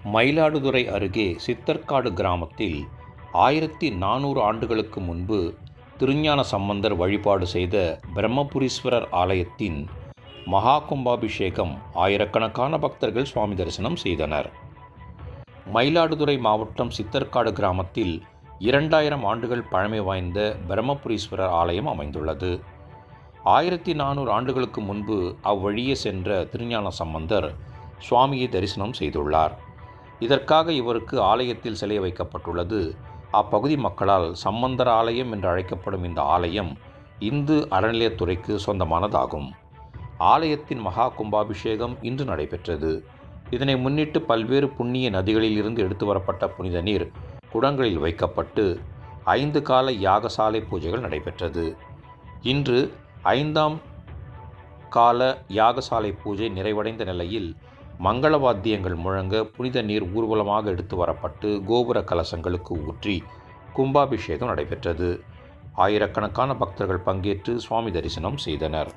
மயிலாடுதுறை அருகே சித்தர்காடு கிராமத்தில் 1400 ஆண்டுகளுக்கு முன்பு திருஞான சம்பந்தர் வழிபாடு செய்த பிரம்மபுரீஸ்வரர் ஆலயத்தின் மகா கும்பாபிஷேகம் ஆயிரக்கணக்கான பக்தர்கள் சுவாமி தரிசனம் செய்தனர். மயிலாடுதுறை மாவட்டம் சித்தர்காடு கிராமத்தில் 2000 ஆண்டுகள் பழமை வாய்ந்த பிரம்மபுரீஸ்வரர் ஆலயம் அமைந்துள்ளது. 1400 ஆண்டுகளுக்கு முன்பு அவ்வழியே சென்ற திருஞான சம்பந்தர் சுவாமியை தரிசனம் செய்துள்ளார். இதற்காக இவருக்கு ஆலயத்தில் சிலை வைக்கப்பட்டுள்ளது. அப்பகுதி மக்களால் சம்பந்தர் ஆலயம் என்று அழைக்கப்படும் இந்த ஆலயம் இந்து அறநிலையத்துறைக்கு சொந்தமானதாகும். ஆலயத்தின் மகா கும்பாபிஷேகம் இன்று நடைபெற்றது. இதனை முன்னிட்டு பல்வேறு புண்ணிய நதிகளில் இருந்து எடுத்து வரப்பட்ட புனித நீர் குடங்களில் வைக்கப்பட்டு 5 கால யாகசாலை பூஜைகள் நடைபெற்றது. இன்று 5ஆம் கால யாகசாலை பூஜை நிறைவடைந்த நிலையில் மங்கள வாத்தியங்கள் முழங்க புனித நீர் ஊர்வலமாக எடுத்து வரப்பட்டு கோபுர கலசங்களுக்கு ஊற்றி கும்பாபிஷேகம் நடைபெற்றது. ஆயிரக்கணக்கான பக்தர்கள் பங்கேற்று சுவாமி தரிசனம் செய்தனர்.